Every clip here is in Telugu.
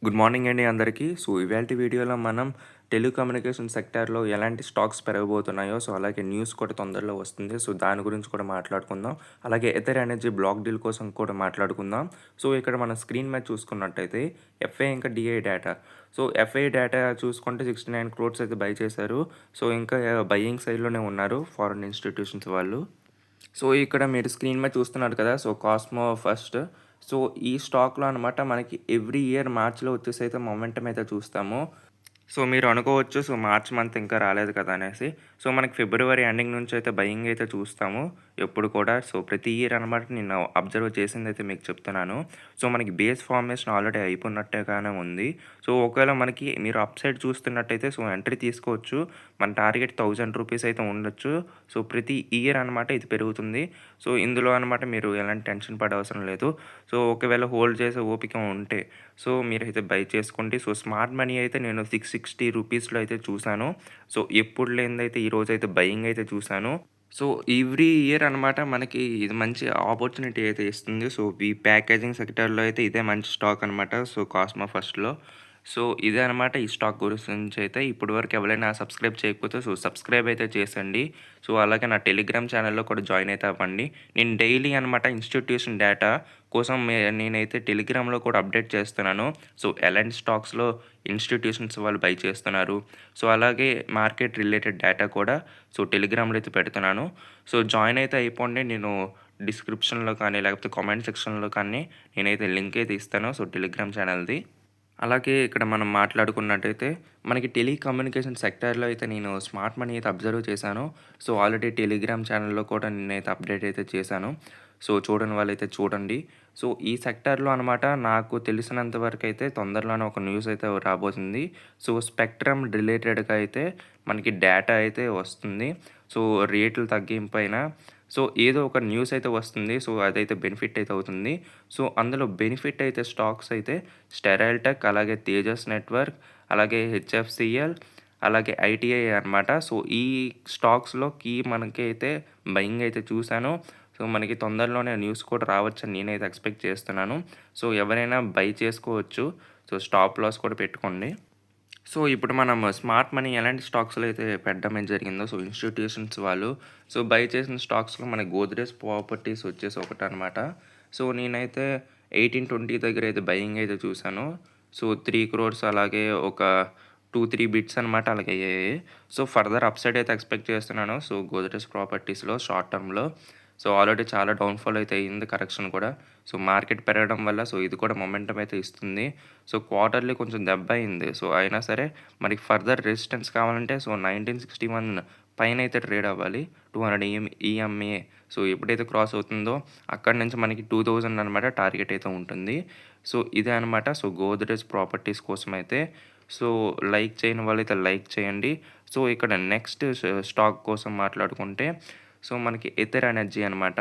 గుడ్ మార్నింగ్ అండి అందరికీ. ఇవాల్టి వీడియోలో మనం టెలికమ్యూనికేషన్ సెక్టార్‌లో ఎలాంటి స్టాక్స్ పెరగబోతున్నాయో, అలాగే న్యూస్ కూడా తొందరలో వస్తుంది. దాని గురించి కూడా మాట్లాడుకుందాం. అలాగే ఎథర్ ఎనర్జీ బ్లాక్ డీల్ కోసం కూడా మాట్లాడుకుందాం. ఇక్కడ మన స్క్రీన్ మీద చూసుకున్నట్టయితే ఎఫ్ఐ ఇంకా డిఐ డేటా. ఎఫ్ఐ డేటా చూసుకుంటే 69 క్రోర్స్ అయితే బై చేశారు. ఇంకా బయింగ్ సైడ్‌లోనే ఉన్నారు ఫారెన్ ఇన్‌స్టిట్యూషన్స్ వాళ్ళు. ఇక్కడ మీరు స్క్రీన్ మీద చూస్తున్నారు కదా! Cosmo first. ఈ స్టాక్‌లో అనమాట మనకి ఎవ్రీ ఇయర్ మార్చ్‌లో వచ్చేసైతే మొమెంటమ్ అయితే చూస్తాము. మీరు అనుకోవచ్చు మార్చ్ మంత్ ఇంకా రాలేదు కదా అనేసి. మనకి ఫిబ్రవరి ఎండింగ్ నుంచి అయితే బయింగ్ అయితే చూస్తాము ఎప్పుడు కూడా. ప్రతి ఇయర్ అనమాట నేను అబ్జర్వ్ చేసిందైతే మీకు చెప్తున్నాను. మనకి బేస్ ఫార్మేషన్ ఆల్రెడీ అయిపోయినట్టుగానే ఉంది. ఒకవేళ మనకి మీరు అప్ సైడ్ చూస్తున్నట్టయితే ఎంట్రీ తీసుకోవచ్చు. మన టార్గెట్ ₹1000 అయితే ఉండొచ్చు. ప్రతి ఇయర్ అనమాట ఇది పెరుగుతుంది. ఇందులో అనమాట మీరు ఎలాంటి టెన్షన్ పడే అవసరం లేదు. ఒకవేళ హోల్డ్ చేసే ఓపిక ఉంటే మీరైతే బై చేసుకోండి. స్మార్ట్ మనీ అయితే నేను ₹660లో అయితే చూసాను. ఎప్పుడు లేనిదైతే ఈరోజైతే బయింగ్ అయితే చూసాను. ఎవ్రీ ఇయర్ అనమాట మనకి ఇది మంచి ఆపర్చునిటీ అయితే ఇస్తుంది. ఈ ప్యాకేజింగ్ సెక్టార్‌లో అయితే ఇదే మంచి స్టాక్ అనమాట. కాస్మో ఫస్ట్‌లో. ఇదే అనమాట ఈ స్టాక్ గురించి అయితే. ఇప్పటి వరకు ఎవరైనా సబ్స్క్రైబ్ చేయకపోతే సబ్స్క్రైబ్ అయితే చేసేయండి. అలాగే నా టెలిగ్రామ్ ఛానల్‌లో కూడా జాయిన్ అయితే అవ్వండి. నేను డైలీ అనమాట ఇన్‌స్టిట్యూషన్ డేటా కోసం నేనైతే టెలిగ్రామ్‌లో కూడా అప్డేట్ చేస్తున్నాను. ఎలాంటి స్టాక్స్‌లో ఇన్‌స్టిట్యూషన్స్ వాళ్ళు బై చేస్తున్నారు. అలాగే మార్కెట్ రిలేటెడ్ డేటా కూడా టెలిగ్రామ్‌లో అయితే పెడుతున్నాను. జాయిన్ అయితే అయిపోండి. నేను డిస్క్రిప్షన్‌లో కానీ, లేకపోతే కామెంట్ సెక్షన్‌లో కానీ నేనైతే లింక్ అయితే ఇస్తాను టెలిగ్రామ్ ఛానల్‌ది. అలాగే ఇక్కడ మనం మాట్లాడుకున్నట్టయితే మనకి టెలికమ్యూనికేషన్ సెక్టార్‌లో అయితే నేను స్మార్ట్ మనీ అయితే అబ్జర్వ్ చేశాను. ఆల్రెడీ టెలిగ్రామ్ ఛానల్‌లో కూడా నేనైతే అప్డేట్ అయితే చేశాను. చూడని వాళ్ళైతే చూడండి. ఈ సెక్టార్‌లో అనమాట నాకు తెలిసినంత వరకైతే తొందరలోనే ఒక న్యూస్ అయితే రాబోతుంది. స్పెక్ట్రమ్ రిలేటెడ్‌గా అయితే మనకి డేటా అయితే వస్తుంది. రేట్లు తగ్గింపైన ఏదో ఒక న్యూస్ అయితే వస్తుంది. అదైతే బెనిఫిట్ అయితే అవుతుంది. అందులో బెనిఫిట్ అయితే స్టాక్స్ అయితే స్టెరైల్ టెక్, అలాగే తేజస్ నెట్వర్క్, అలాగే హెచ్ఎఫ్సిఎల్, అలాగే ఐటీఐ అనమాట. ఈ స్టాక్స్‌లో మనకి అయితే బయింగ్ అయితే చూశాను. మనకి తొందరలోనే న్యూస్ కూడా రావచ్చని నేనైతే ఎక్స్‌పెక్ట్ చేస్తున్నాను. ఎవరైనా బై చేసుకోవచ్చు. స్టాప్ లాస్ కూడా పెట్టుకోండి. ఇప్పుడు మనం స్మార్ట్ మనీ ఎలాంటి స్టాక్స్‌లో అయితే పెట్టడమే జరిగిందో, ఇన్‌స్టిట్యూషన్స్ వాళ్ళు బై చేసిన స్టాక్స్‌లో మనకి గోద్రేజ్ ప్రాపర్టీస్ వచ్చేసి ఒకటనమాట. నేనైతే 1820 దగ్గర అయితే బయింగ్ అయితే చూసాను. 3 క్రోర్స్ అలాగే ఒక 2, 3 బిట్స్ అనమాట అలాగయ్యాయి. ఫర్దర్ అప్‌సైడ్ అయితే ఎక్స్‌పెక్ట్ చేస్తున్నాను. గోద్రేజ్ ప్రాపర్టీస్‌లో షార్ట్ టర్మ్‌లో. ఆల్రెడీ చాలా డౌన్‌ఫాల్ అయితే అయింది కరెక్షన్ కూడా. మార్కెట్ పెరగడం వల్ల ఇది కూడా మొమెంటమ్ అయితే ఇస్తుంది. క్వార్టర్లీ కొంచెం దెబ్బ అయింది. అయినా సరే మనకి ఫర్దర్ రెసిస్టెన్స్ కావాలంటే 1961 పైనైతే ట్రేడ్ అవ్వాలి. 200 ఈఎంఏ. ఎప్పుడైతే క్రాస్ అవుతుందో అక్కడి నుంచి మనకి 2000 అనమాట టార్గెట్ అయితే ఉంటుంది. ఇదే అనమాట. గోద్రేజ్ ప్రాపర్టీస్ కోసమైతే లైక్ చేయని వాళ్ళైతే లైక్ చేయండి. ఇక్కడ నెక్స్ట్ స్టాక్ కోసం మాట్లాడుకుంటే మనకి ఎథర్ ఎనర్జీ అనమాట.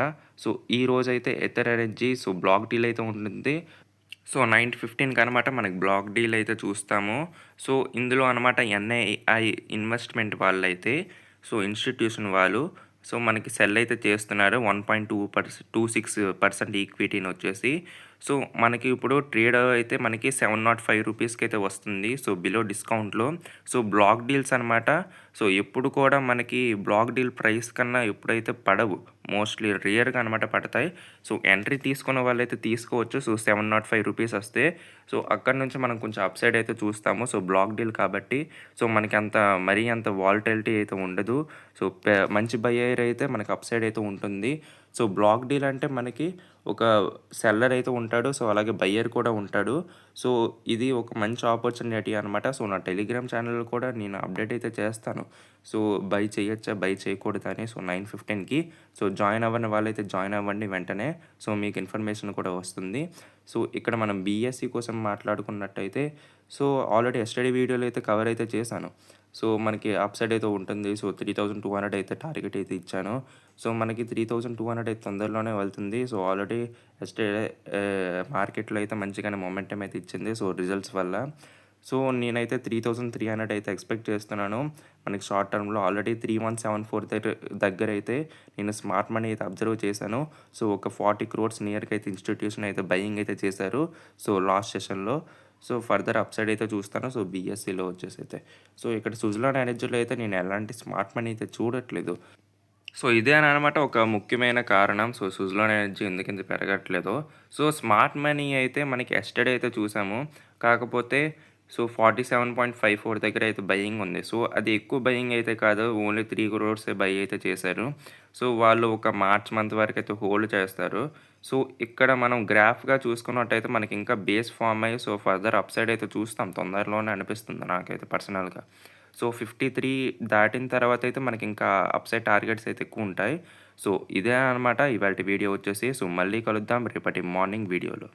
ఈరోజైతే ఎథర్ ఎనర్జీ బ్లాక్ డీల్ అయితే ఉంటుంది. 9:15కి అనమాట మనకి బ్లాక్ డీల్ అయితే చూస్తాము. ఇందులో అనమాట ఎన్ఐఐ ఇన్వెస్ట్‌మెంట్ వాళ్ళైతే ఇన్‌స్టిట్యూషన్ వాళ్ళు మనకి సెల్ అయితే చేస్తున్నారు. 1.26% ఈక్విటీనొచ్చేసి. మనకి ఇప్పుడు ట్రేడ్ అయితే మనకి ₹705కి అయితే వస్తుంది. బిలో డిస్కౌంట్‌లో. బ్లాక్ డీల్స్ అనమాట. ఎప్పుడు కూడా మనకి బ్లాక్ డీల్ ప్రైస్ కన్నా ఎప్పుడైతే పడవు. మోస్ట్‌లీ రేర్‌గా అనమాట పడతాయి. ఎంట్రీ తీసుకున్న వాళ్ళైతే తీసుకోవచ్చు. ₹705 వస్తే. అక్కడి నుంచి మనం కొంచెం అప్‌సైడ్ అయితే చూస్తాము. బ్లాక్ డీల్ కాబట్టి. మనకి అంత మరీ అంత వాలటిలిటీ అయితే ఉండదు. మంచి బయ్యర్ అయితే మనకి అప్‌సైడ్ అయితే ఉంటుంది. బ్లాక్ డీల్ అంటే మనకి ఒక సెల్లర్ అయితే ఉంటాడు. అలాగే బయ్యర్ కూడా ఉంటాడు. ఇది ఒక మంచి ఆపర్చునిటీ అనమాట. నా టెలిగ్రామ్ ఛానల్‌లో కూడా నేను అప్డేట్ అయితే చేస్తాను. బై చేయొచ్చా? బై చేయకూడదా అని. 9:15కి జాయిన్ అవ్వని వాళ్ళైతే జాయిన్ అవ్వండి వెంటనే. మీకు ఇన్ఫర్మేషన్ కూడా వస్తుంది. ఇక్కడ మనం బీఎస్సీ కోసం మాట్లాడుకున్నట్టయితే ఆల్రెడీ యస్టర్‌డే వీడియోలో అయితే కవర్ అయితే చేశాను. మనకి అప్‌సైడ్ అయితే ఉంటుంది. 3200 అయితే టార్గెట్ అయితే ఇచ్చాను. మనకి 3200 అయితే తొందరలోనే వెళ్తుంది. ఆల్రెడీ యస్టర్‌డే మార్కెట్‌లో అయితే మంచిగానే మొమెంటమ్ అయితే ఇచ్చింది. రిజల్ట్స్ వల్ల. నేనైతే 3300 అయితే ఎక్స్‌పెక్ట్ చేస్తున్నాను. మనకి షార్ట్ టర్మ్‌లో ఆల్రెడీ 3174 దగ్గరైతే నేను స్మార్ట్ మనీ అయితే అబ్జర్వ్ చేశాను. ఒక 40 క్రోర్స్ నియర్‌కి అయితే ఇన్‌స్టిట్యూషన్ అయితే బయింగ్ అయితే చేశారు. లాస్ట్ సెషన్‌లో. సో ఫర్దర్ అప్సైడ్ అయితే చూస్తాను. సో బీఎస్సీలో వచ్చేసి అయితే. సో ఇక్కడ సుజలాన్ ఎనర్జీలో అయితే నేను ఎలాంటి స్మార్ట్ మనీ అయితే చూడట్లేదు. సో ఇదేననమాట ఒక ముఖ్యమైన కారణం. సో సుజలాన్ ఎనర్జీ ఎందుకింత పెరగట్లేదో. సో స్మార్ట్ మనీ అయితే మనకి యస్టర్‌డే అయితే చూసాము. కాకపోతే సో 47.54 దగ్గర అయితే బయింగ్ ఉంది. సో అది ఎక్కువ బయింగ్ అయితే కాదు. ఓన్లీ 3 క్రోర్సే బై అయితే చేశారు. సో వాళ్ళు ఒక మార్చ్ మంత్ వరకైతే హోల్డ్ చేస్తారు. సో ఇక్కడ మనం గ్రాఫ్‌గా చూసుకున్నట్టయితే మనకి ఇంకా బేస్ ఫార్మ్ అయ్యి సో ఫర్దర్ అప్‌సైడ్ అయితే చూస్తాం తొందరలోనే అనిపిస్తుంది నాకైతే పర్సనల్‌గా. సో 53 దాటిన తర్వాతయితే మనకింకా అప్‌సైడ్ టార్గెట్స్ అయితే ఎక్కువుంటాయి. సో ఇదే అనమాట ఇవాల్టి వీడియో వచ్చేసి. సో మళ్ళీ కలుద్దాం రేపటి మార్నింగ్ వీడియోలో.